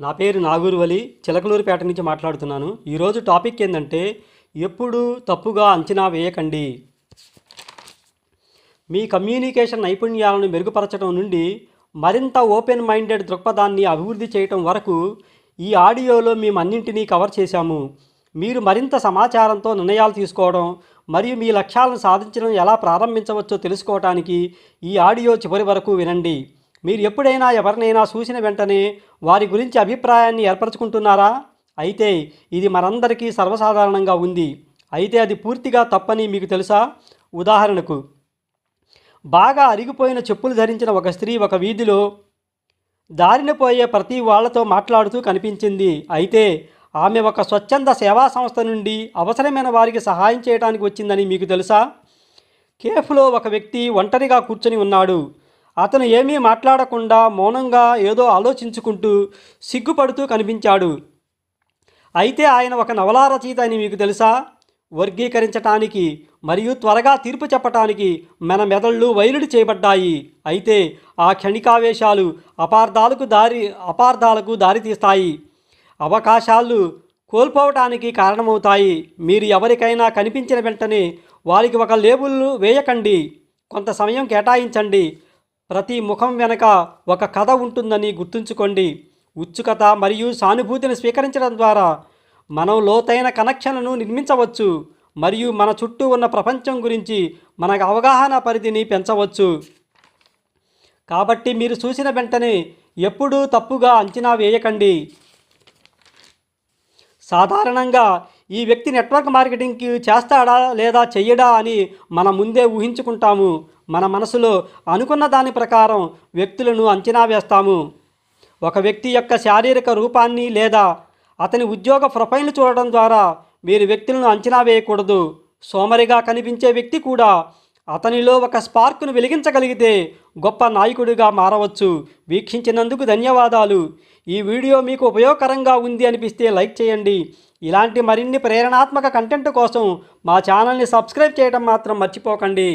నా పేరు నాగూరువలి చిలకలూరిపేట నుంచి మాట్లాడుతున్నాను. ఈరోజు టాపిక్ ఏంటంటే ఎప్పుడు తప్పుగా అంచనా వేయకండి. మీ కమ్యూనికేషన్ నైపుణ్యాలను మెరుగుపరచడం నుండి మరింత ఓపెన్ మైండెడ్ దృక్పథాన్ని అభివృద్ధి చేయటం వరకు ఈ ఆడియోలో మేము అన్నింటినీ కవర్ చేశాము. మీరు మరింత సమాచారంతో నిర్ణయాలు తీసుకోవడం మరియు మీ లక్ష్యాలను సాధించడం ఎలా ప్రారంభించవచ్చో తెలుసుకోవడానికి ఈ ఆడియో చివరి వరకు వినండి. మీరు ఎప్పుడైనా ఎవరినైనా చూసిన వెంటనే వారి గురించి అభిప్రాయాన్ని ఏర్పరచుకుంటున్నారా? అయితే ఇది మనందరికీ సర్వసాధారణంగా ఉంది. అయితే అది పూర్తిగా తప్పని మీకు తెలుసా? ఉదాహరణకు, బాగా అరిగిపోయిన చెప్పులు ధరించిన ఒక స్త్రీ ఒక వీధిలో దారిన పోయే ప్రతి వాళ్లతో మాట్లాడుతూ కనిపించింది. అయితే ఆమె ఒక స్వచ్ఛంద సేవా సంస్థ నుండి అవసరమైన వారికి సహాయం చేయడానికి వచ్చిందని మీకు తెలుసా? కేఫ్లో ఒక వ్యక్తి ఒంటరిగా కూర్చొని ఉన్నాడు. అతను ఏమీ మాట్లాడకుండా మౌనంగా ఏదో ఆలోచించుకుంటూ సిగ్గుపడుతూ కనిపించాడు. అయితే ఆయన ఒక నవలా రచయిత అని మీకు తెలుసా? వర్గీకరించటానికి మరియు త్వరగా తీర్పు చెప్పటానికి మన మెదళ్ళు వైరుడి చేయబడ్డాయి. అయితే ఆ క్షణికావేశాలు అపార్థాలకు దారితీస్తాయి, అవకాశాలు కోల్పోవటానికి కారణమవుతాయి. మీరు ఎవరికైనా కనిపించిన వెంటనే వారికి ఒక లేబుల్ వేయకండి. కొంత సమయం కేటాయించండి. ప్రతి ముఖం వెనక ఒక కథ ఉంటుందని గుర్తుంచుకోండి. ఉత్సుకత మరియు సానుభూతిని స్వీకరించడం ద్వారా మనం లోతైన కనెక్షన్లను నిర్మించవచ్చు మరియు మన చుట్టూ ఉన్న ప్రపంచం గురించి మన అవగాహన పరిధిని పెంచవచ్చు. కాబట్టి మీరు చూసిన వెంటనే ఎప్పుడూ తప్పుగా అంచనా వేయకండి. సాధారణంగా ఈ వ్యక్తి నెట్వర్క్ మార్కెటింగ్కి చేస్తాడా లేదా చెయ్యడా అని మనం ముందే ఊహించుకుంటాము. మన మనసులో అనుకున్న దాని ప్రకారం వ్యక్తులను అంచనా వేస్తాము. ఒక వ్యక్తి యొక్క శారీరక రూపాన్ని లేదా అతని ఉద్యోగ ప్రొఫైల్ను చూడడం ద్వారా మీరు వ్యక్తులను అంచనా వేయకూడదు. సోమరిగా కనిపించే వ్యక్తి కూడా అతనిలో ఒక స్పార్క్ను వెలిగించగలిగితే గొప్ప నాయకుడిగా మారవచ్చు. వీక్షించినందుకు ధన్యవాదాలు. ఈ వీడియో మీకు ఉపయోగకరంగా ఉంది అనిపిస్తే లైక్ చేయండి. ఇలాంటి మరిన్ని ప్రేరణాత్మక కంటెంట్ కోసం మా ఛానల్ని సబ్స్క్రైబ్ చేయడం మాత్రం మర్చిపోకండి.